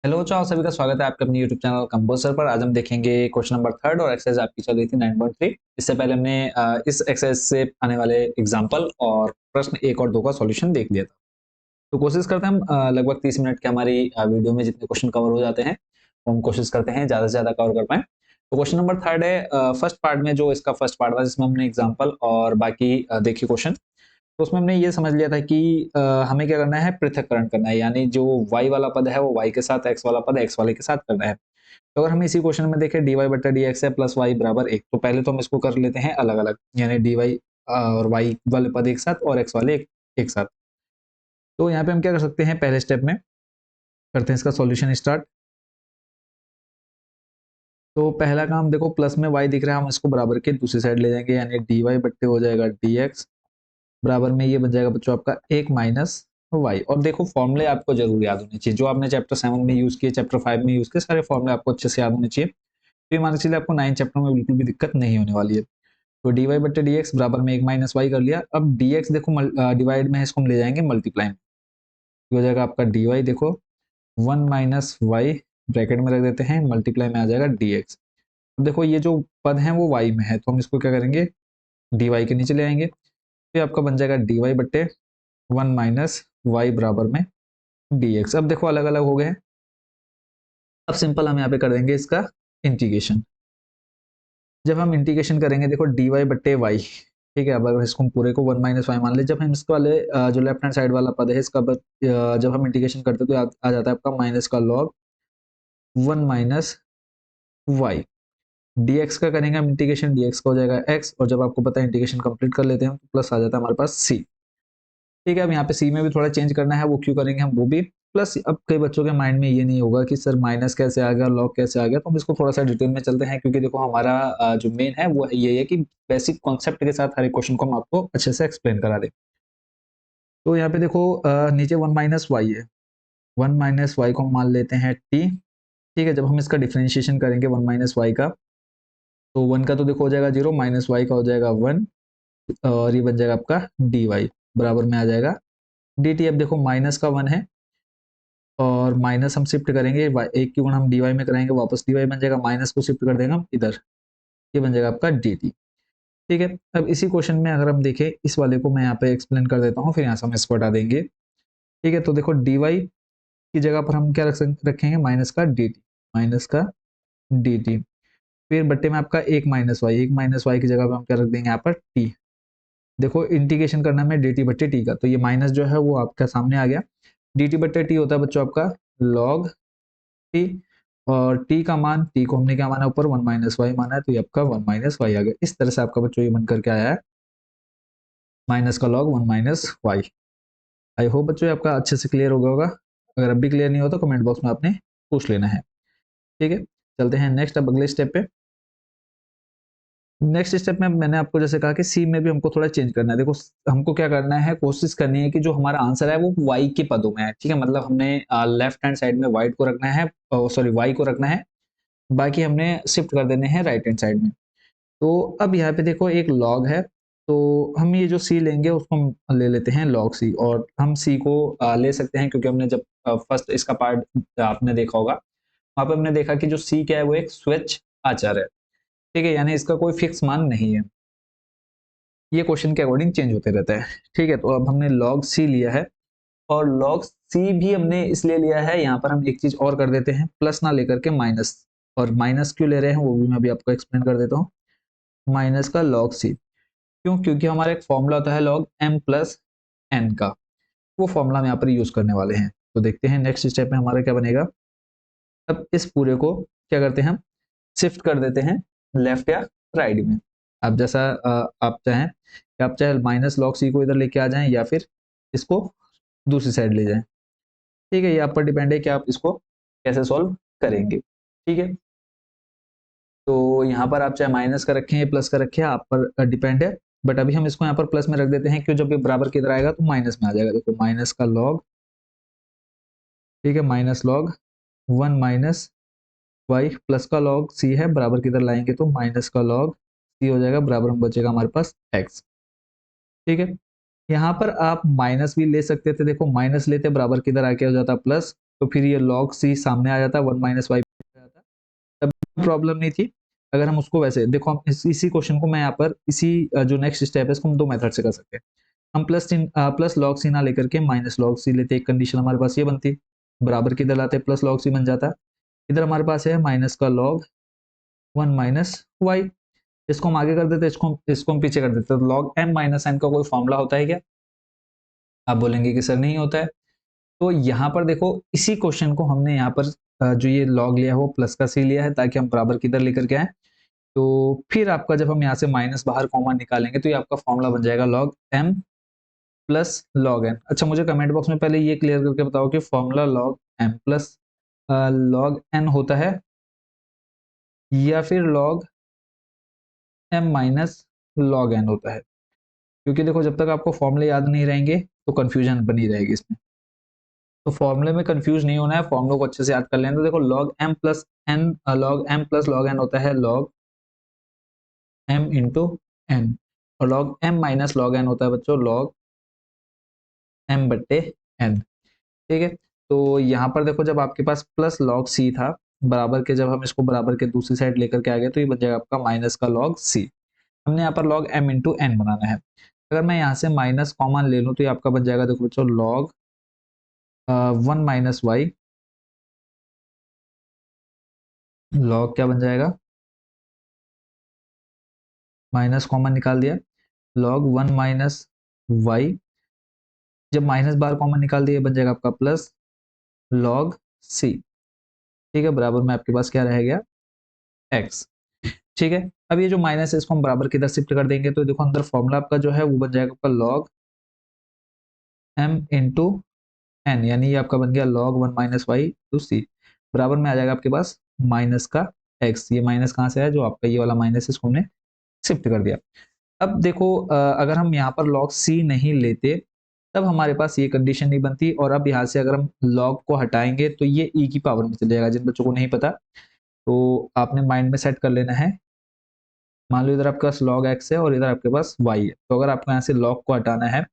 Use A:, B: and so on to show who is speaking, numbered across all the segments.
A: Hello चाओ सभी का स्वागत है आपके अपने यूट्यूब चैनल कंपोजर पर। आज हम देखेंगे क्वेश्चन नंबर 3 और एक्सरसाइज आपकी चल रही थी 9.3। इससे पहले हमने इस एक्सरसाइज से आने वाले एग्जांपल और प्रश्न 1 और 2 का सॉल्यूशन देख लिया था। तो कोशिश करते हैं हम लगभग 30 मिनट के हमारी वीडियो में जितने क्वेश्चन कवर हो जाते हैं वो हम कोशिश करते हैं ज़्यादा से ज़्यादा कवर कर पाएं। तो क्वेश्चन नंबर 3 है फर्स्ट पार्ट में, जो इसका फर्स्ट पार्ट था जिसमें हमने एग्जाम्पल और बाकी देखी क्वेश्चन। तो उसमें हमने ये समझ लिया था कि हमें क्या करना है, पृथक्करण करना है, यानी जो y वाला पद है वो y के साथ, x वाला पद x वाले के साथ करना है। तो अगर हम इसी क्वेश्चन में देखें dy बटा dx है प्लस y बराबर 1, तो पहले तो हम इसको कर लेते हैं अलग अलग, यानी dy और y वाले पद एक साथ और x वाले एक साथ। तो यहाँ पे हम क्या कर सकते हैं, पहले स्टेप में करते हैं इसका सॉल्यूशन स्टार्ट। तो पहला काम देखो, प्लस में y दिख रहा है, हम इसको बराबर के दूसरी साइड ले जाएंगे, यानी dy बट्टे हो जाएगा dx बराबर में ये बन जाएगा बच्चों आपका 1 माइनस वाई। और देखो फॉर्मूले आपको जरूर याद होने चाहिए, जो आपने चैप्टर 7 में यूज किए, चैप्टर 5 में यूज किए, सारे फॉर्मूले आपको अच्छे से याद होने चाहिए। तो ये मान के चलिए आपको 9 चैप्टर में बिल्कुल भी दिक्कत नहीं होने वाली है। तो डी वाई बटे डी एक्स बराबर में 1 माइनस वाई कर लिया। अब डी एक्स देखो डिवाइड में है, इसको हम ले जाएंगे मल्टीप्लाई में, हो जाएगा आपका डी वाई देखो 1 माइनस वाई, ब्रैकेट में रख देते हैं, मल्टीप्लाई में आ जाएगा डी एक्स। अब देखो ये जो पद है वो वाई में है, तो हम इसको क्या करेंगे, डी वाई के नीचे ले आएंगे, तो आपका बन जाएगा डी वाई बट्टे 1 माइनस वाई बराबर में dx। अब देखो अलग अलग हो गए। अब सिंपल हम यहाँ पे कर देंगे इसका इंटीग्रेशन। जब हम इंटीग्रेशन करेंगे देखो dy बट्टे वाई, ठीक है। अब अगर इसको हम पूरे को 1 माइनस वाई मान ले, जब हम इसके वाले जो लेफ्ट हैंड साइड वाला पद है इसका जब हम इंटीग्रेशन करते हैं तो आ जाता है आपका माइनस का लॉग 1 माइनस वाई। dx का करेंगे हम इंटीग्रेशन, dx का हो जाएगा x, और जब आपको पता है इंटीग्रेशन कंप्लीट कर लेते हैं तो प्लस आ जाता है हमारे पास c। ठीक है। अब यहाँ पे सी में भी थोड़ा चेंज करना है, वो क्यों करेंगे हम वो भी प्लस। अब कई बच्चों के माइंड में ये नहीं होगा कि सर माइनस कैसे आ गया, लॉग कैसे आ गया, तो हम इसको थोड़ा सा डिटेल में चलते हैं, क्योंकि देखो हमारा जो मेन है वो ये है कि बेसिक कॉन्सेप्ट के साथ हर एक क्वेश्चन को हम आपको अच्छे से एक्सप्लेन करा दें। तो यहाँ पे देखो नीचे 1 माइनस वाई है, 1 माइनस वाई को हम मान लेते हैं टी। ठीक है। जब हम इसका डिफ्रेंशिएशन करेंगे 1 माइनस वाई का, तो 1 का तो देखो हो जाएगा 0, माइनस वाई का हो जाएगा 1, और ये बन जाएगा आपका डी वाई बराबर में आ जाएगा डी टी। अब देखो माइनस का 1 है और माइनस हम शिफ्ट करेंगे, एक की गुण हम डी वाई में कराएंगे, वापस डी वाई बन जाएगा, माइनस को शिफ्ट कर देंगे हम इधर, ये बन जाएगा आपका डी टी। ठीक है। अब इसी क्वेश्चन में अगर हम देखें, इस वाले को मैं यहाँ पे एक्सप्लेन कर देता हूँ, फिर यहाँ से हम इसको हटा देंगे। ठीक है। तो देखो डी वाई की जगह पर हम क्या रखेंगे, माइनस का डी टी, माइनस का डी टी। फिर बट्टे में आपका एक माइनस वाई की जगह पर हम क्या रख देंगे यहाँ पर टी। देखो इंटीग्रेशन करना है डी टी बट्टे टी का, तो ये माइनस जो है वो आपका सामने आ गया। डी टी बट्टे टी होता है बच्चों आपका लॉग टी, और टी का मान, टी को हमने क्या माना ऊपर 1 माइनस वाई माना है, तो ये आपका 1 माइनस वाई आ गया। इस तरह से आपका बच्चों ये बन करके आया है माइनस का log 1 minus Y. I hope बच्चों ये आपका अच्छे से क्लियर हो गया होगा। अगर अब भी क्लियर नहीं हो तो कमेंट बॉक्स में आपने पूछ लेना है। ठीक है। चलते हैं नेक्स्ट, अब अगले स्टेप पे। नेक्स्ट स्टेप में मैंने आपको जैसे कहा कि सी में भी हमको थोड़ा चेंज करना है। देखो हमको क्या करना है, कोशिश करनी है कि जो हमारा आंसर है वो वाई के पदों में है। ठीक है। मतलब हमने लेफ्ट हैंड साइड में वाइट को रखना है, सॉरी वाई को रखना है, बाकी हमने शिफ्ट कर देने हैं राइट हैंड साइड में। तो अब यहाँ पे देखो एक लॉग है, तो हम ये जो सी लेंगे उसको हम ले लेते हैं लॉग सी, और हम सी को ले सकते हैं क्योंकि हमने जब फर्स्ट इसका पार्ट आपने देखा होगा, वहां पे हमने देखा कि जो सी क्या है वो एक स्वेच्छ आचार है। ठीक है। यानी इसका कोई फिक्स मान नहीं है, ये क्वेश्चन के अकॉर्डिंग चेंज होते रहता है। ठीक है। तो अब हमने लॉग सी लिया है, और लॉग सी भी हमने इसलिए लिया है, यहाँ पर हम एक चीज और कर देते हैं, प्लस ना लेकर के माइनस। और माइनस क्यों ले रहे हैं वो भी मैं अभी आपको एक्सप्लेन कर देता हूँ। माइनस का लॉग सी क्यों, क्योंकि हमारा एक फॉर्मूला होता है लॉग एम प्लस एन का, वो फॉर्मूला हम यहाँ पर यूज करने वाले हैं। तो देखते हैं नेक्स्ट स्टेप में हमारा क्या बनेगा। अब इस पूरे को क्या करते हैं, हम शिफ्ट कर देते हैं लेफ्ट या राइट में। अब जैसा आप चाहें कि आप चाहे माइनस लॉग सी को इधर लेके आ जाएं या फिर इसको दूसरी साइड ले जाएं। ठीक है। ये आप पर डिपेंड है कि आप इसको कैसे सॉल्व करेंगे। ठीक है। तो यहाँ पर आप चाहे माइनस का रखें या प्लस का रखें, आप पर डिपेंड है, बट अभी हम इसको यहाँ पर प्लस में रख देते हैं, क्यों, जब ये बराबर की इधर आएगा तो माइनस में आ जाएगा। देखो माइनस का लॉग, ठीक है, minus log 1 minus Y, plus का लॉग सी है, बराबर की इधर लाएंगे तो माइनस का लॉग सी हो जाएगा, बराबर में बचेगा हमारे पास एक्स। ठीक है। यहाँ पर आप माइनस भी ले सकते थे, देखो माइनस लेते बराबर की इधर आके हो जाता प्लस, तो फिर ये log c सामने आ जाता, 1 माइनस वाई आ जाता, तब प्रॉब्लम नहीं थी। अगर हम उसको वैसे देखो, हम इसी क्वेश्चन को मैं यहाँ पर इसी जो नेक्स्ट स्टेप है इसको हम दो मेथड से कर सकते हैं। हम प्लस लॉग सी ना लेकर के माइनस लॉग सी लेते, एक कंडीशन हमारे पास ये बनती, बराबर की इधर लाते प्लस लॉग सी बन जाता। इधर हमारे पास है माइनस का लॉग 1 माइनस वाई, इसको हम आगे कर देते, इसको हम पीछे कर देते। तो लॉग m माइनस n का कोई फॉर्मूला होता है क्या? आप बोलेंगे कि सर नहीं होता है। तो यहाँ पर देखो, इसी क्वेश्चन को हमने यहाँ पर जो ये लॉग लिया है वो प्लस का सी लिया है, ताकि हम बराबर किधर लेकर के आए। तो फिर आपका जब हम यहाँ से माइनस बाहर कॉमन निकालेंगे तो ये आपका फॉर्मूला बन जाएगा log m plus log n। अच्छा, मुझे कमेंट बॉक्स में पहले ये क्लियर करके बताओ कि formula log m plus log n होता है या फिर log m minus log n होता है? क्योंकि देखो, जब तक आपको फॉर्मूले याद नहीं रहेंगे तो कंफ्यूजन बनी रहेगी इसमें। तो फॉर्मूले में कंफ्यूज नहीं होना है, फॉर्मूले को अच्छे से याद कर लेना। तो देखो, log m plus n, log m plus log n होता है लॉग m इंटू n, और log m minus log n होता है बच्चों लॉग m बट्टे n। ठीक है, तो यहाँ पर देखो, जब आपके पास प्लस लॉग c था बराबर के, जब हम इसको बराबर के दूसरी साइड लेकर के आ गए तो ये बन जाएगा आपका माइनस का लॉग c। हमने यहाँ पर लॉग m इंटू n बनाना है। अगर मैं यहाँ से माइनस कॉमन ले लूँ तो ये आपका बन जाएगा, देखो बच्चों, लॉग 1 माइनस वाई, लॉग क्या बन जाएगा, माइनस कॉमन निकाल दिया, लॉग 1 माइनस वाई, जब माइनस बार कॉमन निकाल दिया बन जाएगा आपका प्लस लॉग सी। ठीक है, बराबर में आपके पास क्या रह गया, एक्स। ठीक है, अब ये जो माइनस है इसको हम बराबर किधर शिफ्ट कर देंगे, तो देखो अंदर फॉर्मूला आपका जो है वो बन जाएगा आपका लॉग m इंटू एन, यानी ये आपका बन गया लॉग 1 माइनस वाई टू सी, बराबर में आ जाएगा आपके पास माइनस का एक्स। ये माइनस कहाँ से है, जो आपका ये वाला माइनस इसको हमने शिफ्ट कर दिया। अब देखो, अगर हम यहाँ पर log c नहीं लेते तब हमारे पास ये कंडीशन नहीं बनती, और अब यहाँ से अगर हम log को हटाएंगे तो ये e की पावर में चले जाएगा। जिन बच्चों को नहीं पता तो आपने माइंड में सेट कर लेना है। मान लो इधर आपके पास log x है और इधर आपके पास y है, तो अगर आपको यहाँ से log को हटाना है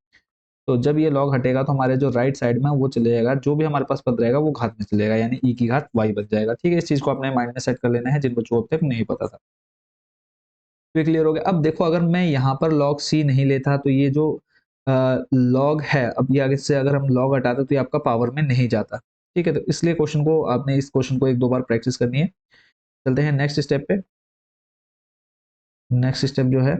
A: तो जब ये log हटेगा तो हमारे जो राइट साइड में वो चले जाएगा, जो भी हमारे पास पद रहेगा वो घात में चलेगा, यानी e की घात y बन जाएगा। ठीक है, इस चीज को अपने माइंड में सेट कर लेना है जिन बच्चों को अब तक नहीं पता था। तो क्लियर हो गया। अब देखो, अगर मैं यहाँ पर log c नहीं लेता तो ये जो लॉग है, अब ये आगे से अगर हम लॉग हटाते तो ये आपका पावर में नहीं जाता। ठीक है, तो इसलिए क्वेश्चन को आपने इस क्वेश्चन को एक दो बार प्रैक्टिस करनी है। चलते हैं नेक्स्ट स्टेप पे। नेक्स्ट स्टेप जो है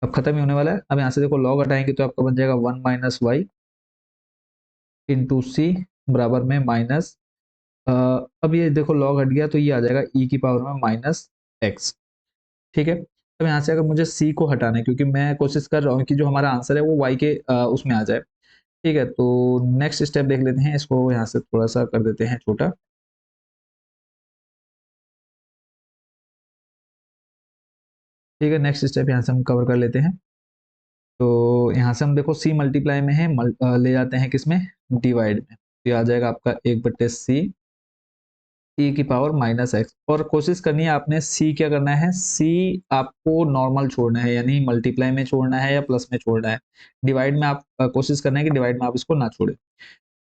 A: अब खत्म ही होने वाला है। अब यहाँ से देखो लॉग हटाएंगे तो आपका बन जाएगा 1 माइनस वाई इंटू सी, बराबर में माइनस, अब ये देखो लॉग हट गया तो ये आ जाएगा ई की पावर में माइनस एक्स। ठीक है, अब यहाँ से अगर मुझे सी को हटाना है, क्योंकि मैं कोशिश कर रहा हूँ कि जो हमारा आंसर है वो वाई के उसमें आ जाए। ठीक है, तो नेक्स्ट स्टेप देख लेते हैं, इसको यहाँ से थोड़ा सा कर देते हैं छोटा। ठीक है, नेक्स्ट स्टेप यहाँ से हम कवर कर लेते हैं। तो यहाँ से हम देखो सी मल्टीप्लाई में है, ले जाते हैं किसमें, डिवाइड में, तो ये आ जाएगा आपका 1/c ई की पावर माइनस एक्स। और कोशिश करनी है आपने सी क्या करना है, सी आपको नॉर्मल छोड़ना है, यानी मल्टीप्लाई में छोड़ना है या प्लस में छोड़ना है। डिवाइड में आप कोशिश करना है कि डिवाइड में आप इसको ना छोड़े।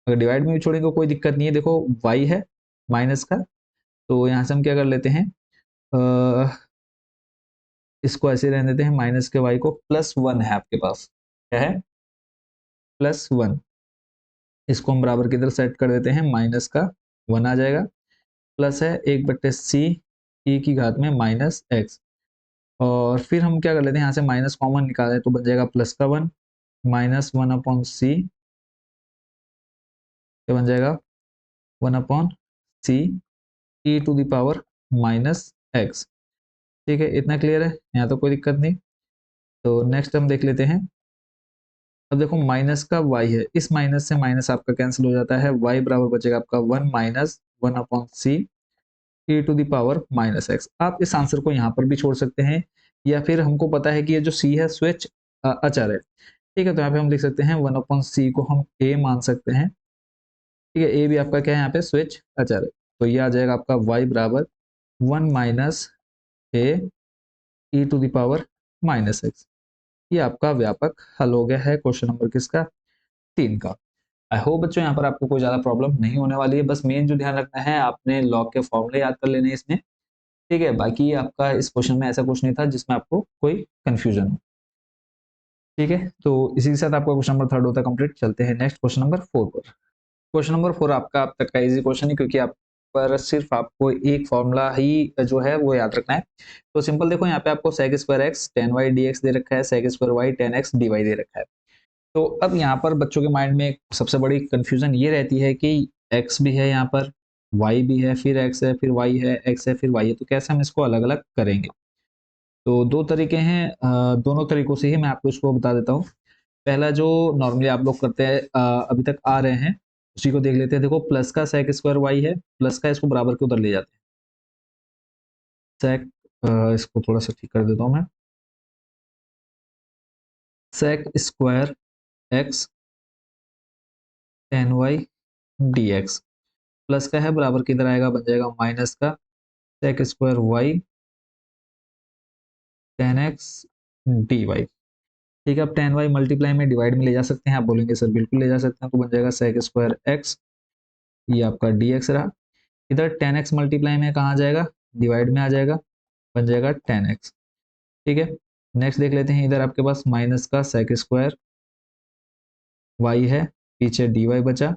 A: अगर डिवाइड में भी छोड़ेंगे तो कोई दिक्कत नहीं है। देखो वाई है माइनस का, तो यहाँ से हम क्या कर लेते हैं, इसको ऐसे रहने देते हैं, माइनस के वाई को, +1 है आपके पास, क्या है, +1। इसको हम बराबर की तरफ सेट कर देते हैं, माइनस का 1 आ जाएगा, प्लस है 1/c ई की घात में माइनस एक्स। और फिर हम क्या कर लेते हैं, यहाँ से माइनस कॉमन निकालें तो बन जाएगा प्लस का 1, -1/c, क्या बन जाएगा, 1/c e to the power minus x. ठीक है, इतना क्लियर है, यहाँ तो कोई दिक्कत नहीं। तो नेक्स्ट हम देख लेते हैं। अब देखो माइनस का y है, इस माइनस से माइनस आपका कैंसिल हो जाता है, y बराबर बचेगा आपका 1 minus 1/c e to the power minus X. आप इस आंसर को यहाँ पर भी छोड़ सकते हैं, या फिर हमको पता है कि ये जो c है स्विच अचर है। ठीक है, तो यहाँ पे हम लिख सकते हैं 1/c को हम a मान सकते हैं। ठीक है, a भी आपका क्या है यहाँ पे स्विच अचर है, तो ये आ जाएगा आपका y बराबर 1 minus a e to the power minus X. ये आपका व्यापक हल हो गया है क्वेश्चन नंबर किसका, 3 का। आई होप बच्चों यहाँ पर आपको कोई ज़्यादा प्रॉब्लम नहीं होने वाली है। बस मेन जो ध्यान रखना है, आपने लॉग के फॉर्मूले याद कर लेने हैं इसमें, ठीक है। बाकी आपका इस क्वेश्चन में ऐसा कुछ नहीं था जिसमें आपको कोई कंफ्यूजन हो, ठीक है। तो इसी के साथ आपका क्वेश्चन नंबर थर्ड होता है कंप्लीट। चलते हैं नेक्स्ट क्वेश्चन नंबर फोर पर। क्वेश्चन नंबर फोर आपका अब तक का इजी क्वेश्चन है, क्योंकि आप पर सिर्फ आपको एक फॉर्मूला ही जो है वो याद रखना है। तो सिंपल देखो, यहाँ पे आपको sec square X ten Y D X दे रखा है, sec square Y ten X D Y दे रखा है। तो अब यहाँ पर बच्चों के माइंड में सबसे बड़ी कंफ्यूजन ये रहती है कि x भी है यहाँ पर, y भी है, फिर x है, फिर y है, x है, फिर y है, तो कैसे हम इसको अलग अलग करेंगे। तो दो तरीके हैं, दोनों तरीकों से ही मैं आपको इसको बता देता हूँ। पहला जो नॉर्मली आप लोग करते हैं, अभी तक आ रहे हैं, उसी को देख लेते हैं। देखो प्लस का सेक स्क्वायर वाई है, प्लस का इसको बराबर के उधर ले जाते हैं। सेक, इसको थोड़ा सा ठीक कर देता हूँ मैं। Sec square X ten Y D X, plus का है बराबर किधर आएगा, बन जाएगा माइनस का sec square Y ten X D Y. ठीक है, अब टेन वाई मल्टीप्लाई में डिवाइड में ले जा सकते हैं, आप बोलेंगे सर बिल्कुल ले जा सकते हैं, तो बन जाएगा सेक स्क्वायर एक्स, ये आपका डी एक्स रहा। इधर टेन एक्स मल्टीप्लाई में कहाँ जाएगा, डिवाइड में आ जाएगा, बन जाएगा टेन एक्स। ठीक है, नेक्स्ट देख लेते हैं, इधर आपके पास माइनस का सेक स्क्वायर वाई है, पीछे डी वाई बचा।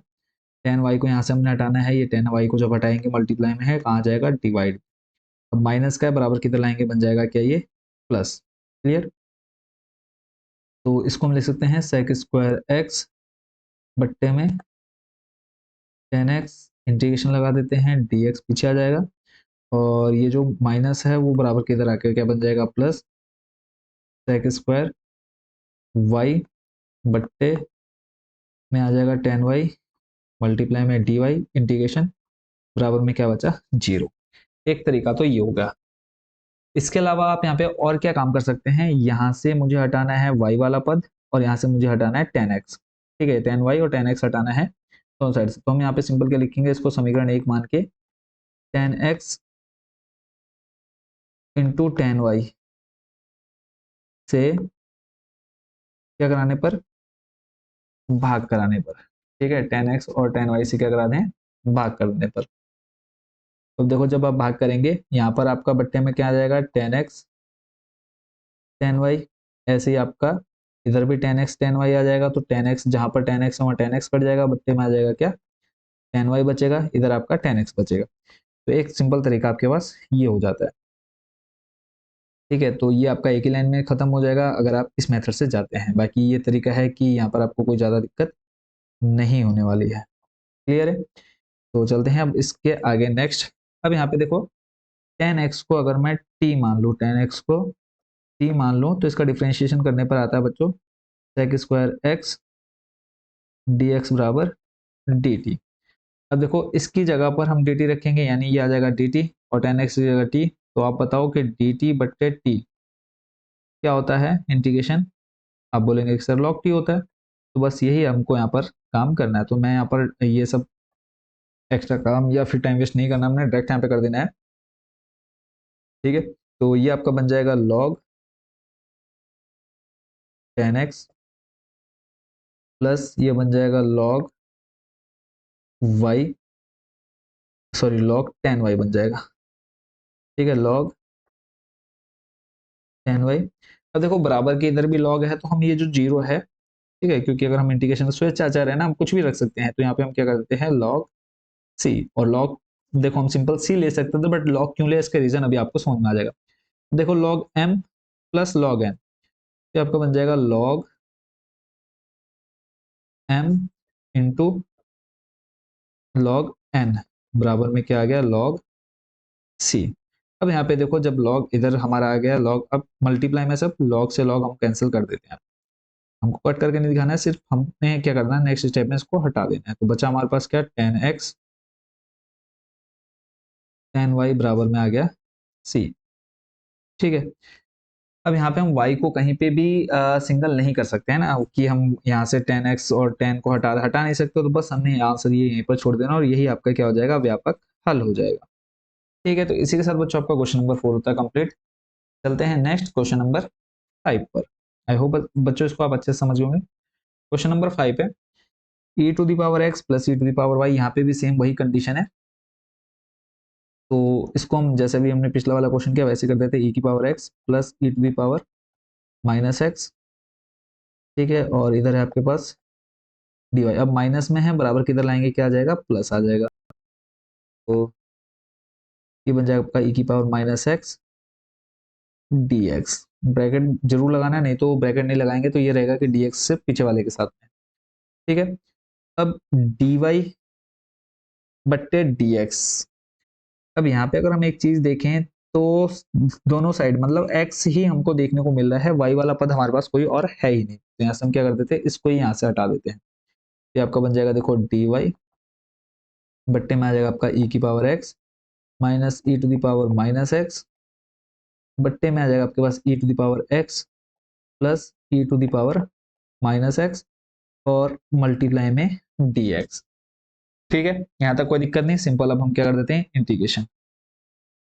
A: टेन वाई को यहाँ से हमने हटाना है, ये टेन वाई को जब हटाएंगे मल्टीप्लाई में है, कहाँ जाएगा, डिवाइड। अब माइनस का है बराबर किधर लाएंगे, बन जाएगा क्या, ये प्लस। क्लियर, तो इसको हम लिख सकते हैं सेक स्क्वायर एक्स बट्टे में टेन एक्स, इंटीग्रेशन लगा देते हैं, डी एक्स पीछे आ जाएगा, और ये जो माइनस है वो बराबर किधर आकर क्या बन जाएगा, प्लस सेक स्क्वायर वाई बट्टे में आ जाएगा टेन वाई मल्टीप्लाई में डी वाई, इंटीग्रेशन बराबर में क्या बचा, जीरो। एक तरीका तो ये होगा। इसके अलावा आप यहाँ पे और क्या काम कर सकते हैं, यहाँ से मुझे हटाना है y वाला पद, और यहाँ से मुझे हटाना है टेन एक्स। ठीक है, टेन वाई और टेन एक्स हटाना है दोनों साइड से, तो हम यहाँ पे सिंपल क्या लिखेंगे, इसको समीकरण एक मान के tan X into tan Y से क्या कराने पर, भाग कराने पर। ठीक है, टेन एक्स और टेन वाई से क्या करा दें, भाग करने पर। तो देखो जब आप भाग करेंगे, यहाँ पर आपका बट्टे में क्या आ जाएगा, टेन एक्स टेन वाई, ऐसे ही आपका इधर भी टेन एक्स टेन वाई आ जाएगा, तो टेन एक्स जहाँ पर टेन एक्स वहाँ टेन एक्स कट जाएगा, बट्टे में आ जाएगा क्या, टेन वाई बचेगा, इधर आपका टेन एक्स बचेगा। तो एक सिंपल तरीका आपके पास ये हो जाता है। ठीक है, तो ये आपका एक ही लाइन में खत्म हो जाएगा अगर आप इस मेथड से जाते हैं। बाकी ये तरीका है कि यहाँ पर आपको कोई ज़्यादा दिक्कत नहीं होने वाली है। क्लियर है, तो चलते हैं अब इसके आगे नेक्स्ट। अब यहाँ पे देखो, टेन एक्स को अगर मैं टी मान लूँ, टेन एक्स को टी मान लूँ, तो इसका डिफ्रेंशिएशन करने पर आता है बच्चों sec square X D X बराबर डी टी। अब देखो इसकी जगह पर हम डी टी रखेंगे, यानी ये आ जाएगा डी टी, और टेन एक्स की जगह टी। तो आप बताओ कि डी टी बट्टे टी क्या होता है, इंटीग्रेशन। आप बोलेंगे कि सर लॉग टी होता है, तो बस यही हमको यहाँ पर काम करना है। तो मैं यहाँ पर ये सब एक्स्ट्रा काम या फिर टाइम वेस्ट नहीं करना, हमने डायरेक्ट यहाँ पे कर देना है। ठीक है, तो ये आपका बन जाएगा लॉग टेन एक्स प्लस ये बन जाएगा log Y, sorry log tan Y बन जाएगा। ठीक है, लॉग टेन वाई। अब देखो बराबर के इधर भी लॉग है, तो हम ये जो जीरो है, ठीक है, क्योंकि अगर हम इंटीग्रेशन स्वेच्छाचार है ना, हम कुछ भी रख सकते हैं, तो यहाँ पे हम क्या कर देते हैं, लॉग सी। और लॉग देखो हम सिंपल सी ले सकते थे, बट लॉग क्यों ले, इसका रीजन अभी आपको समझ में आ जाएगा। देखो log M plus log N, तो आपका बन जाएगा log M into log N बराबर में क्या आ गया, लॉग सी। अब यहाँ पे देखो जब लॉग इधर हमारा आ गया लॉग, अब मल्टीप्लाई में सब लॉग से लॉग हम कैंसिल कर देते हैं। हमको कट करके नहीं दिखाना है, सिर्फ हमने क्या करना है, नेक्स्ट स्टेप में इसको हटा देना है। तो बचा हमारे पास क्या, टेन एक्स टेन वाई बराबर में आ गया सी। ठीक है, अब यहाँ पे हम y को कहीं पे भी सिंगल नहीं कर सकते हैं ना, कि हम यहाँ से टेन एक्स और टेन को हटा हटा नहीं सकते, तो बस हमने आंसर ये यहीं पर छोड़ देना, और यही आपका क्या हो जाएगा, व्यापक हल हो जाएगा। ठीक है, तो इसी के साथ बच्चों आपका क्वेश्चन नंबर फोर होता है कंप्लीट। चलते हैं नेक्स्ट क्वेश्चन नंबर फाइव पर। आई होप बच्चों इसको आप अच्छे से समझ होंगे। क्वेश्चन नंबर फाइव है, e to the power x plus e to the power y, यहाँ पे भी सेम वही कंडीशन है। तो इसको हम जैसे भी हमने पिछला वाला क्वेश्चन किया वैसे कर देते हैं, ई की power x plus e to the power minus x, ठीक है। और इधर है आपके पास डी वाई, अब माइनस में है, बराबर किधर लाएंगे, क्या आ जाएगा, प्लस आ जाएगा। तो ये बन जाएगा आपका ई की power minus X D x. Bracket जरूर लगाना है, नहीं तो ब्रैकेट नहीं लगाएंगे तो ये रहेगा कि डी एक्स से पीछे वाले के साथ में, ठीक है। अब डी वाई बट्टे डी एक्स। अब यहाँ पे अगर हम एक चीज देखें तो दोनों साइड मतलब एक्स ही हमको देखने को मिल रहा है, वाई वाला पद हमारे पास कोई और है ही नहीं, तो यहाँ से हम क्या कर देते हैं, इसको ही यहाँ से हटा देते हैं। ये आपका बन जाएगा देखो डी वाई बट्टे में आ जाएगा आपका ई की power x minus e to the power minus x, बट्टे में आ जाएगा आपके पास e to the power x plus e to the power minus x और मल्टीप्लाई में डी एक्स, ठीक है। यहाँ तक कोई दिक्कत नहीं, सिंपल। अब हम क्या कर देते हैं, इंटीग्रेशन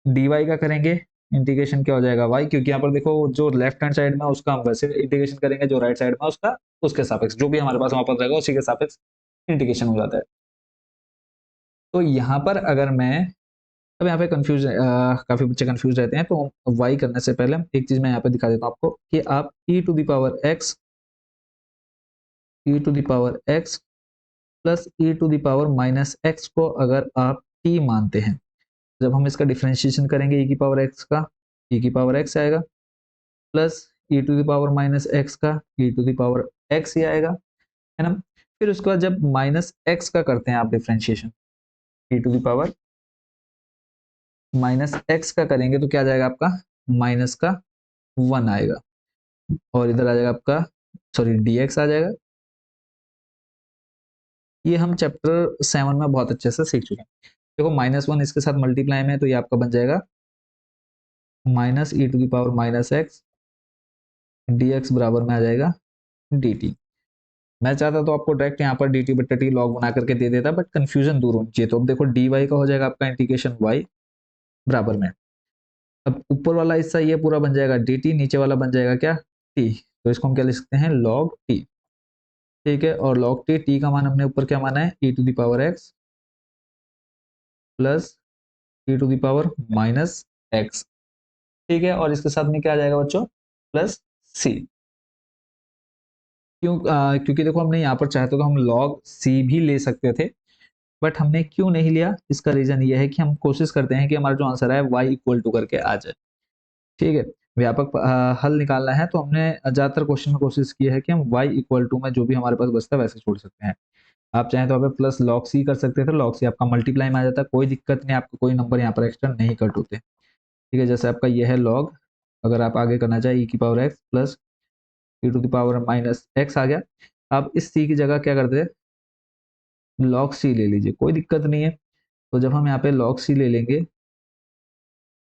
A: डी वाई का करेंगे, इंटीग्रेशन क्या हो जाएगा वाई, क्योंकि यहाँ पर देखो जो लेफ्ट हैंड साइड में उसका हम वैसे इंटीग्रेशन करेंगे, जो राइट साइड में उसका उसके सापेक्ष जो भी हमारे पास वहां पर रहेगा उसी के सापेक्ष इंटीग्रेशन हो जाता है। तो यहाँ पर अगर मैं, अब यहाँ पे कंफ्यूज काफी बच्चे कंफ्यूज रहते हैं, तो वाई करने से पहले एक चीज मैं यहाँ पे दिखा देता हूँ आपको कि आप e to the power x, e to the power x plus e to the power minus x को अगर आप टी मानते हैं, जब हम इसका डिफ्रेंशिएशन करेंगे ई की पावर एक्स का, ई की पावर एक्स आएगा plus e to the power minus X का e to the power X ही आएगा, है ना। फिर उसके बाद जब माइनस एक्स का करते हैं आप differentiation, e to the power minus X का करेंगे तो क्या आ जाएगा आपका, माइनस का 1 आएगा, और इधर आ जाएगा आपका सॉरी डी एक्स आ जाएगा। ये हम चैप्टर 7 में बहुत अच्छे से सीख चुके हैं। देखो -1 इसके साथ मल्टीप्लाई में है तो ये आपका बन जाएगा minus e to the power minus X D X बराबर में आ जाएगा डी टी। मैं चाहता तो आपको डायरेक्ट यहाँ पर डी टी बट्टा टी लॉग बना करके दे देता, बट कंफ्यूजन दूर होनी चाहिए। तो अब देखो डी वाई का हो जाएगा आपका इंटीग्रेशन वाई बराबर में, अब ऊपर वाला हिस्सा ये पूरा बन जाएगा डी टी, नीचे वाला बन जाएगा क्या, टी। तो इसको हम क्या लिख सकते हैं, लॉग टी, ठीक है। और लॉग टी, टी का मान हमने ऊपर क्या माना है, e to the power x plus e to the power minus x, ठीक है। और इसके साथ में क्या आ जाएगा बच्चों, प्लस सी। क्योंकि देखो हमने यहाँ पर चाहते तो हम log c भी ले सकते थे, बट हमने क्यों नहीं लिया, इसका रीजन ये है कि हम कोशिश करते हैं कि हमारा जो आंसर है y इक्वल टू करके आ जाए, ठीक है। व्यापक हल निकालना है तो हमने ज्यादातर क्वेश्चन में कोशिश की है कि हम y इक्वल टू में जो भी हमारे पास बचता है वैसे छोड़ सकते हैं। आप चाहें तो यहाँ पे प्लस log c कर सकते थे, log c आपका मल्टीप्लाई में आ जाता है, कोई दिक्कत नहीं, आपको कोई नंबर यहाँ पर एक्स्ट्रा नहीं कट होते, ठीक है। जैसे आपका ये है log, अगर आप आगे करना चाहे e की power x plus e to the power minus x आ गया। आप इस c की जगह क्या करते हैं, log c ले लीजिए, कोई दिक्कत नहीं है। तो जब हम यहाँ पे log c ले लेंगे,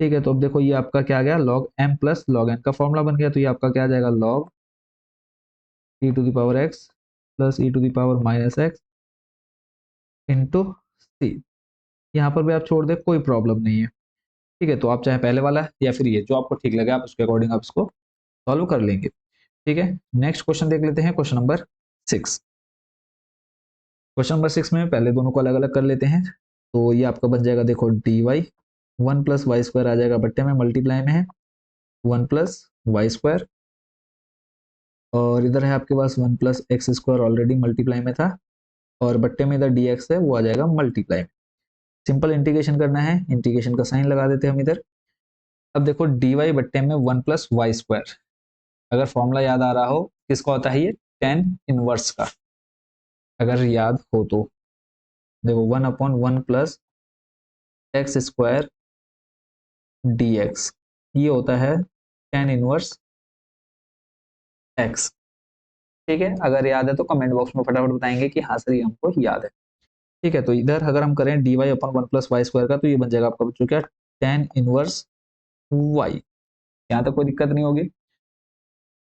A: ठीक है, तो अब देखो ये आपका क्या आ गया, log m plus log n का फॉर्मूला बन गया, तो ये आपका क्या आ जाएगा, log e to the power x plus e to the power minus x into C. यहाँ पर भी आप छोड़ दे कोई प्रॉब्लम नहीं है, ठीक है। तो आप चाहे पहले वाला या फिर ये जो आपको ठीक लगे आप उसके अकॉर्डिंग आप इसको सॉल्व कर लेंगे, ठीक है। नेक्स्ट क्वेश्चन देख लेते हैं, क्वेश्चन नंबर 6। क्वेश्चन नंबर 6 में पहले दोनों को अलग अलग कर लेते हैं। तो ये आपका बन जाएगा देखो D Y 1 plus Y square आ जाएगा, बट्टे में मल्टीप्लाई में है 1 प्लस वाई स्क्वायर, और इधर है आपके पास 1 plus x square already multiply में था, और बट्टे में इधर डी एक्स है वो आ जाएगा मल्टीप्लाई में। सिंपल इंटीग्रेशन करना है, इंटीग्रेशन का साइन लगा देते हैं हम इधर। अब देखो डी वाई बट्टे में 1 प्लस वाई स्क्वायर, अगर फॉर्मूला याद आ रहा हो किसका होता है, ये टेन इनवर्स का, अगर याद हो तो देखो 1/1 plus x square D x, ये होता है टेन इनवर्स एक्स, ठीक है। अगर याद है तो कमेंट बॉक्स में फटाफट बताएंगे कि हाँ सर ये हमको याद है, ठीक है। तो इधर अगर हम करें डी वाई अपन 1 प्लस वाई स्क्वायर का, तो ये बन जाएगा आपका बच्चों क्या, टेन इनवर्स वाई। यहाँ तक कोई दिक्कत नहीं होगी।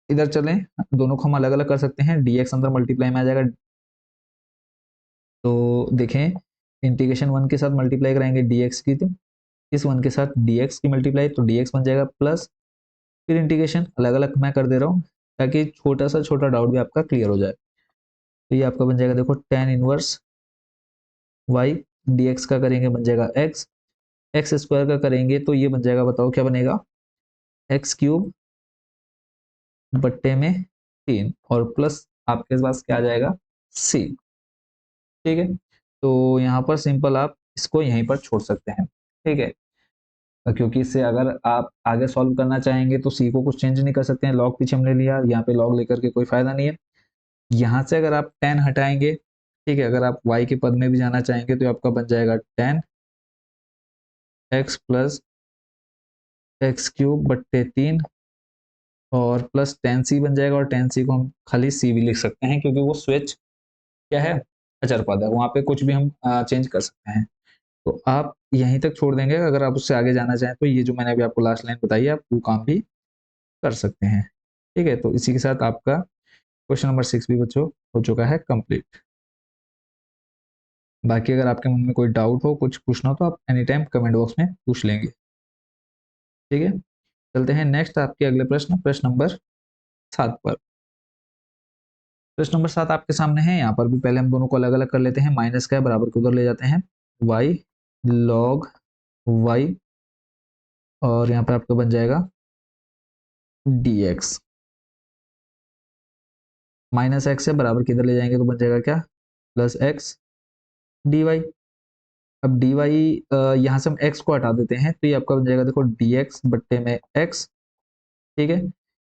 A: इधर चलें, दोनों को हम अलग अलग कर सकते हैं, डी एक्स अंदर मल्टीप्लाई में आ जाएगा, तो देखें इंटीग्रेशन 1 के साथ मल्टीप्लाई कराएंगे डी एक्स की, तो इस 1 के साथ डी एक्स की मल्टीप्लाई, तो डी एक्स बन जाएगा प्लस, फिर इंटीग्रेशन अलग अलग मैं कर दे रहा हूँ ताकि छोटा सा छोटा डाउट भी आपका क्लियर हो जाए। तो ये आपका बन जाएगा देखो tan inverse Y, D X का करेंगे बन जाएगा एक्स, एक्स स्क्वायर का करेंगे तो ये बन जाएगा, बताओ क्या बनेगा, एक्स क्यूब बट्टे में 3 और प्लस आपके पास क्या आ जाएगा सी। ठीक है, तो यहाँ पर सिंपल आप इसको यहीं पर छोड़ सकते हैं। ठीक है, क्योंकि इससे अगर आप आगे सॉल्व करना चाहेंगे तो सी को कुछ चेंज नहीं कर सकते हैं, लॉग पीछे हमने लिया, यहाँ पे लॉग लेकर के कोई फायदा नहीं है। यहाँ से अगर आप 10 हटाएंगे, ठीक है, अगर आप y के पद में भी जाना चाहेंगे तो आपका बन जाएगा 10 x प्लस एक्स क्यूब बट्टे 3 और प्लस 10c बन जाएगा, और 10c को हम खाली c भी लिख सकते हैं क्योंकि वो स्विच क्या है, अचर पद है, वहां पे कुछ भी हम चेंज कर सकते हैं। तो आप यहीं तक छोड़ देंगे, अगर आप उससे आगे जाना चाहें तो ये जो मैंने अभी आपको लास्ट लाइन बताई है आप वो काम भी कर सकते हैं। ठीक है, तो इसी के साथ आपका क्वेश्चन नंबर 6 भी बच्चों हो चुका है कंप्लीट। बाकी अगर आपके मन में कोई डाउट हो, कुछ पूछना हो तो आप एनी टाइम कमेंट बॉक्स में पूछ लेंगे। ठीक है, चलते हैं नेक्स्ट आपके अगले प्रश्न, प्रश्न नंबर 7 पर। प्रश्न नंबर 7 आपके सामने है, यहाँ पर भी पहले हम दोनों को अलग अलग कर लेते हैं, माइनस का है बराबर को उधर ले जाते हैं, y log y, और यहाँ पे आपका बन जाएगा dx, माइनस एक्स है बराबर किधर ले जाएंगे तो बन जाएगा क्या, प्लस एक्स डी वाई। अब डी वाई यहाँ से हम x को हटा देते हैं तो ये आपका बन जाएगा देखो dx बट्टे में x। ठीक है,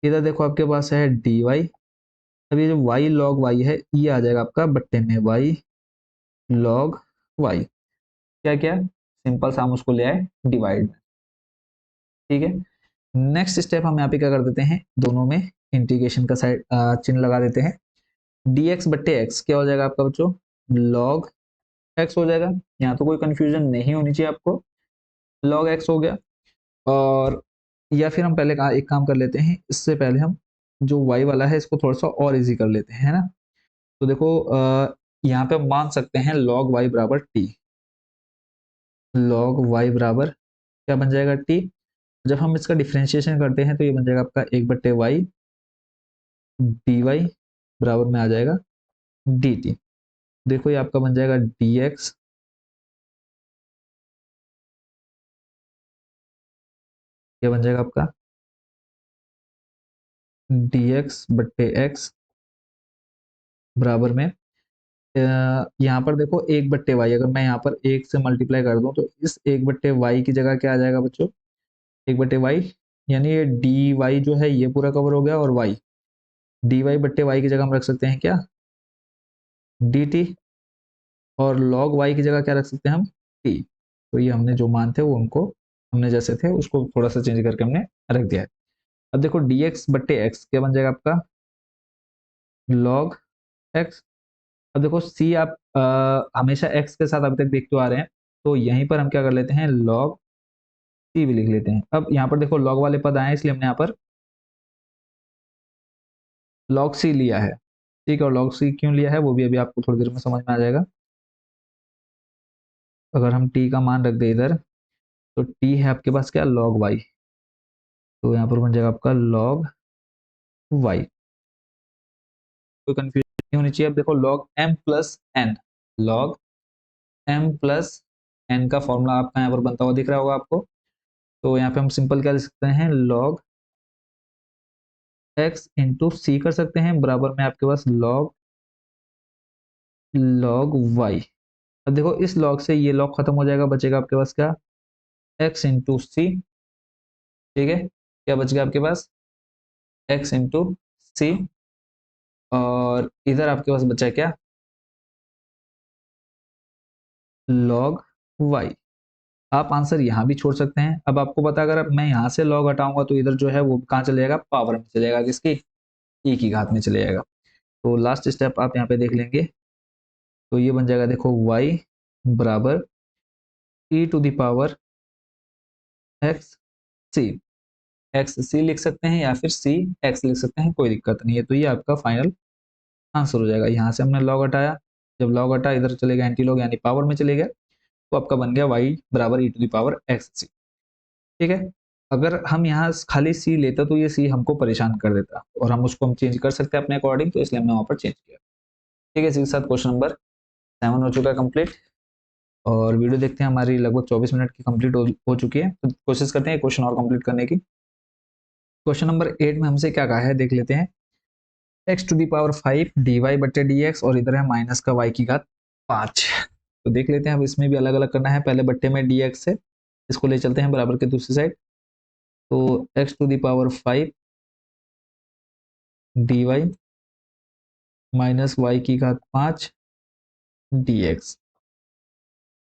A: इधर देखो आपके पास है dy, अब ये जो y log y है ये आ जाएगा आपका बट्टे में y log y, क्या क्या सिंपल सा हम उसको ले आए डिवाइड में। ठीक है, नेक्स्ट स्टेप हम यहाँ पे क्या कर देते हैं, दोनों में इंटीग्रेशन का साइड चिन्ह लगा देते हैं, dx बट्टे एक्स क्या हो जाएगा आपका बच्चों, log x हो जाएगा, यहाँ तो कोई कंफ्यूजन नहीं होनी चाहिए आपको, log x हो गया। और या फिर हम पहले एक काम कर लेते हैं, इससे पहले हम जो y वाला है इसको थोड़ा सा और इजी कर लेते हैं, है ना। तो देखो यहाँ पे हम मान सकते हैं log y बराबर t, log y बराबर क्या बन जाएगा t, जब हम इसका डिफ्रेंशिएशन करते हैं तो ये बन जाएगा आपका 1/y dy बराबर में आ जाएगा dt। देखो ये आपका बन जाएगा dx, ये बन जाएगा आपका dx बट्टे x बराबर में यहाँ पर देखो 1/y, अगर मैं यहाँ पर 1 से मल्टीप्लाई कर दूं तो इस 1/y की जगह क्या आ जाएगा बच्चों, 1/y, यानी ये डी वाई जो है ये पूरा कवर हो गया, और y dy बट्टे y की जगह हम रख सकते हैं क्या dt, और log y की जगह क्या रख सकते हैं हम t। तो ये हमने जो मान थे वो उनको हमने जैसे थे उसको थोड़ा सा चेंज करके हमने रख दिया है। अब देखो dx बट्टे x क्या बन जाएगा आपका log x। अब देखो c आप हमेशा x के साथ अभी तक देखते आ रहे हैं, तो यहीं पर हम क्या कर लेते हैं log c भी लिख लेते हैं। अब यहाँ पर देखो log वाले पद आए इसलिए हमने यहाँ पर log c लिया है। ठीक है, और log c क्यों लिया है वो भी अभी आपको थोड़ी देर में समझ में आ जाएगा। अगर हम t का मान रख दे इधर तो t है आपके पास क्या log y, तो यहाँ पर बन जाएगा आपका log y, कोई कंफ्यूजन नहीं होनी चाहिए। अब देखो log m plus n, log m plus n का फॉर्मूला आपका यहाँ पर बनता हुआ दिख रहा होगा आपको, तो यहाँ पे हम सिंपल क्या लिख सकते हैं log x इंटू सी कर सकते हैं, बराबर में आपके पास log y। अब देखो इस log से ये log खत्म हो जाएगा, बचेगा आपके पास क्या x इंटू सी। ठीक है, क्या बच गया आपके पास x इंटू सी, और इधर आपके पास बचा है क्या log y। आप आंसर यहाँ भी छोड़ सकते हैं। अब आपको पता, अगर मैं यहाँ से log हटाऊंगा तो इधर जो है वो कहाँ चले जाएगा, पावर में चले जाएगा, किसकी e की घात में चले जाएगा। तो लास्ट स्टेप आप यहाँ पे देख लेंगे, तो ये बन जाएगा देखो y बराबर e to the power x c, X C लिख सकते हैं या फिर सी एक्स लिख सकते हैं, कोई दिक्कत नहीं है। तो ये आपका फाइनल आंसर हो जाएगा। यहाँ से हमने लॉग हटाया, जब लॉग हटा इधर चलेगा एंटी लॉग यानी पावर में चले गया, तो आपका बन गया y बराबर ई टू द पावर एक्स सी। ठीक है, अगर हम यहाँ खाली सी लेते तो ये सी हमको परेशान कर देता, और हम उसको हम चेंज कर सकते हैं अपने अकॉर्डिंग, तो इसलिए हमने वहां पर चेंज किया। ठीक है, इसी के साथ क्वेश्चन नंबर 7 हो चुका है कंप्लीट। और वीडियो देखते हैं, हमारी लगभग 24 मिनट की कंप्लीट हो चुकी है, तो कोशिश करते हैं क्वेश्चन और कंप्लीट करने की। क्वेश्चन नंबर 8 में हमसे क्या कहा है देख लेते हैं। x⁵ dy बट्टे dx और इधर है माइनस का y की घात 5। तो देख लेते हैं, अब इसमें भी अलग अलग करना है। पहले बट्टे में dx है, इसको ले चलते हैं बराबर के दूसरी साइड। तो x⁵ dy माइनस y की घात 5 dx।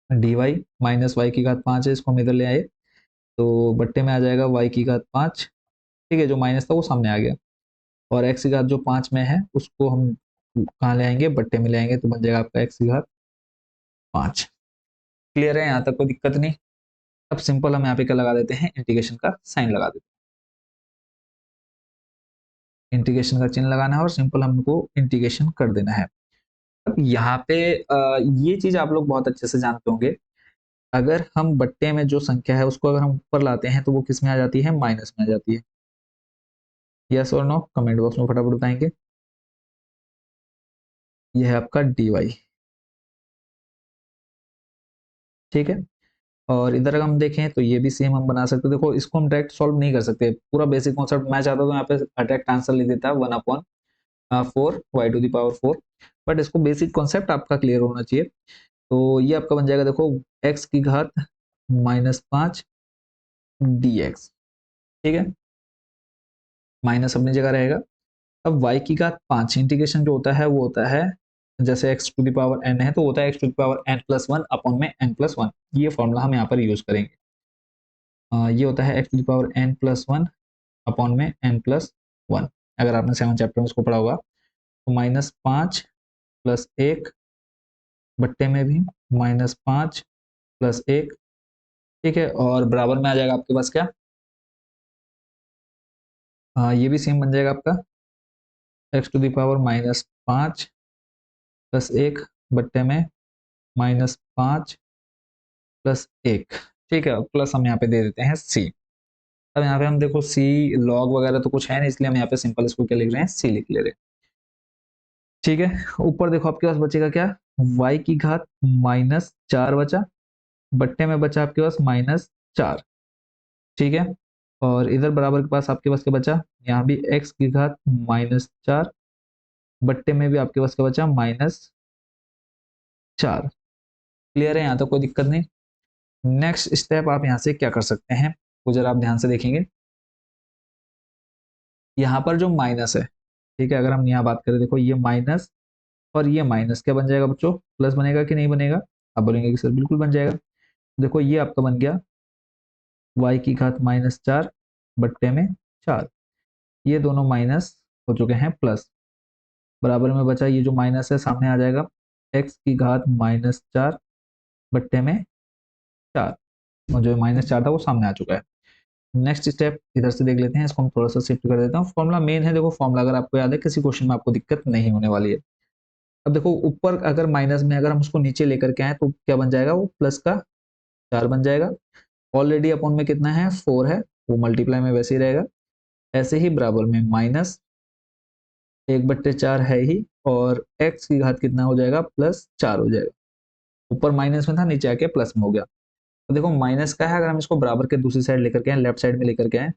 A: dy माइनस y की घात 5 है, इसको हम इधर ले आए तो बट्टे में आ जाएगा y की घात 5। ठीक है, जो माइनस था वो सामने आ गया। और x की घात जो 5 में है उसको हम कहाँ ले आएंगे, बट्टे में ले आएंगे, तो बन जाएगा आपका x की घात 5। क्लियर है, यहाँ तक कोई दिक्कत नहीं। अब सिंपल हम यहाँ पे क्या लगा देते हैं, इंटीग्रेशन का साइन लगा देते हैं। इंटीग्रेशन का चिन्ह लगाना है और सिंपल हमको इंटीग्रेशन कर देना है। अब यहाँ पे ये चीज आप लोग बहुत अच्छे से जानते होंगे, अगर हम बट्टे में जो संख्या है उसको अगर हम ऊपर लाते हैं तो वो किस में आ जाती है, माइनस में आ जाती है। यस और नो कमेंट बॉक्स में फटाफट बताएंगे। ये है आपका dy। ठीक है, और इधर अगर हम देखें तो ये भी सेम हम बना सकते हैं। देखो इसको हम डायरेक्ट सॉल्व नहीं कर सकते, पूरा बेसिक कॉन्सेप्ट मैं चाहता हूँ यहाँ पे डायरेक्ट आंसर लिख देता है 1/4 y⁴। बट इसको बेसिक कॉन्सेप्ट आपका क्लियर होना चाहिए। तो ये आपका बन जाएगा, देखो x की घात -5 dx। ठीक है, माइनस अपनी जगह रहेगा। अब y की घात 5 इंटीग्रेशन जो होता है वो होता है, जैसे x⁴n है तो होता है x⁴n+1 अपॉन में n+1। ये फॉर्मूला हम यहाँ पर यूज करेंगे। ये होता है x⁴n+1 अपॉन में n+1। अगर आपने 7 चैप्टर में इसको पढ़ा होगा तो -5 + 1 बट्टे में भी -5 + 1। ठीक है, और बराबर में आ जाएगा आपके पास क्या, ये भी सेम बन जाएगा आपका x⁻−5 + 1 बट्टे में -5 + 1। ठीक है, प्लस हम यहाँ पे दे देते हैं c। अब यहाँ पे हम देखो c लॉग वगैरह तो कुछ है नहीं, इसलिए हम यहाँ पे सिंपल इसको क्या लिख रहे हैं, c लिख ले रहे हैं। ठीक है, ऊपर देखो आपके पास बचेगा क्या, y की घात -4 बचा, बट्टे में बचा आपके पास -4। ठीक है, और इधर बराबर के पास आपके पास क्या बचा, यहाँ भी x की घात -4 बट्टे में भी आपके पास क्या बचा, -4। क्लियर है, यहाँ तो कोई दिक्कत नहीं। नेक्स्ट स्टेप आप यहाँ से क्या कर सकते हैं, वो जरा आप ध्यान से देखेंगे। यहाँ पर जो माइनस है, ठीक है, अगर हम यहाँ बात करें, देखो ये माइनस और ये माइनस क्या बन जाएगा बच्चों, प्लस बनेगा कि नहीं बनेगा। आप बोलेंगे कि सर बिल्कुल बन जाएगा। देखो ये आपका बन गया y की घात -4 बट्टे में 4। ये दोनों माइनस हो चुके हैं प्लस, बराबर में बचा ये जो माइनस है सामने आ जाएगा, x की घात -4 बट्टे में 4। और जो -4 था वो सामने आ चुका है। नेक्स्ट स्टेप इधर से देख लेते हैं, इसको हम थोड़ा सा शिफ्ट कर देता हूँ। फॉर्मूला मेन है, देखो फॉर्मूला अगर आपको याद है किसी क्वेश्चन में आपको दिक्कत नहीं होने वाली है। अब देखो ऊपर अगर माइनस में अगर हम उसको नीचे लेकर के आए तो क्या बन जाएगा, वो प्लस का 4 बन जाएगा। ऑलरेडी अपॉन में कितना है, 4 है, वो मल्टीप्लाई में वैसे ही रहेगा। ऐसे ही बराबर में -1/4 है ही, और x की घात कितना हो जाएगा, +4 हो जाएगा। ऊपर माइनस में था, नीचे आके प्लस में हो गया। तो देखो माइनस का है, अगर हम इसको बराबर के दूसरी साइड लेकर के आए, लेफ्ट साइड में लेकर के आए,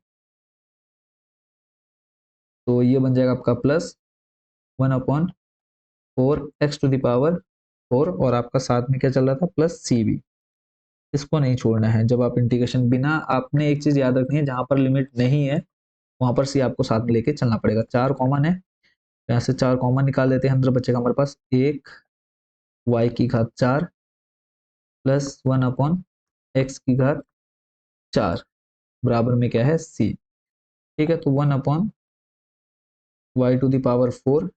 A: तो ये बन जाएगा आपका +1/4 x⁴ और आपका साथ में क्या चल रहा था, +c भी। इसको नहीं छोड़ना है। जब आप इंटीग्रेशन, बिना आपने एक चीज याद रखनी है, जहां पर लिमिट नहीं है वहां पर सी आपको साथ में लेके चलना पड़ेगा। 4 कॉमन है, यहाँ से 4 कॉमन निकाल देते हैं, अंदर बचेगा हमारे पास 1 y की घात 4 +1/x की घात 4 बराबर में क्या है, c। ठीक है, तो 1/y⁴ +1/x⁴।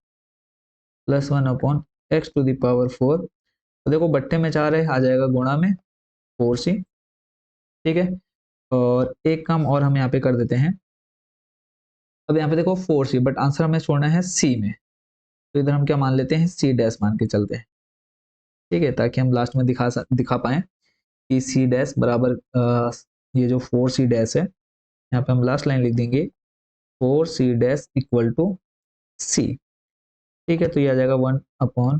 A: तो देखो बट्टे में 4 है, आ जाएगा गुणा में 4c। ठीक है, और एक काम और हम यहाँ पे कर देते हैं। अब यहाँ पे देखो 4c, बट आंसर हमें छोड़ना है c में, तो इधर हम क्या मान लेते हैं, c' मान के चलते हैं। ठीक है, ताकि हम लास्ट में दिखा पाए कि c' बराबर ये जो 4c' है, यहाँ पे हम लास्ट लाइन लिख देंगे 4c' = c। ठीक है, तो ये आ जाएगा 1/y⁴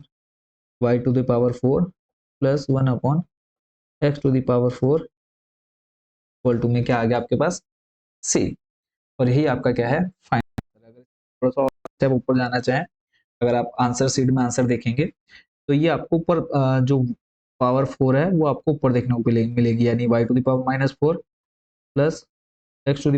A: plus 1/x⁴ equal to में क्या आ गया आपके पास c। और यही आपका क्या है फाइनल। अगर थोड़ा सा स्टेप ऊपर जाना चाहें, अगर आप आंसर शीट में आंसर देखेंगे तो ये आपको ऊपर जो पावर 4 है वो आपको ऊपर देखने को मिलेगी, यानी y⁴ plus x⁴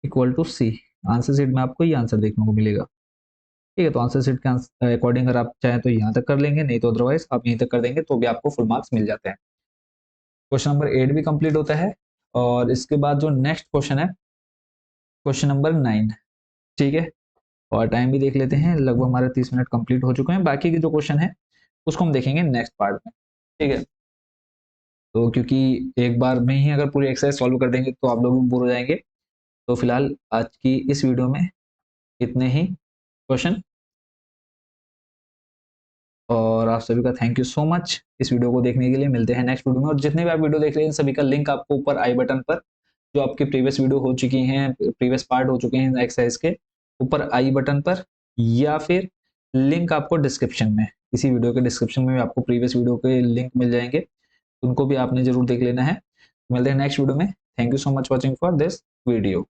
A: equal to c। Answer sheet में आपको ये आंसर देखने को मिलेगा। ठीक है, तो आंसर शीट के अकॉर्डिंग अगर आप चाहें तो यहाँ तक कर लेंगे, नहीं तो अदरवाइज आप यहीं तक कर देंगे तो भी आपको फुल मार्क्स मिल जाते हैं। क्वेश्चन नंबर 8 भी कंप्लीट होता है। और इसके बाद जो नेक्स्ट क्वेश्चन है, क्वेश्चन नंबर 9। ठीक है, और टाइम भी देख लेते हैं, लगभग हमारे 30 मिनट कंप्लीट हो चुके हैं। बाकी के जो क्वेश्चन है उसको हम देखेंगे नेक्स्ट पार्ट में। ठीक है, तो क्योंकि एक बार में ही अगर पूरी एक्सरसाइज सॉल्व कर देंगे तो आप लोग भी बोर हो जाएंगे। तो फिलहाल आज की इस वीडियो में इतने ही क्वेश्चन, और आप सभी का थैंक यू सो मच इस वीडियो को देखने के लिए। मिलते हैं नेक्स्ट वीडियो में, और जितने भी आप वीडियो देख रहे हैं सभी का लिंक आपको ऊपर आई बटन पर, जो आपके प्रीवियस वीडियो हो चुकी हैं, प्रीवियस पार्ट हो चुके हैं एक्सरसाइज के, ऊपर आई बटन पर, या फिर लिंक आपको डिस्क्रिप्शन में, इसी वीडियो के डिस्क्रिप्शन में आपको प्रीवियस वीडियो के लिंक मिल जाएंगे, उनको भी आपने जरूर देख लेना है। मिलते हैं नेक्स्ट वीडियो में। Thank you so much watching for this video.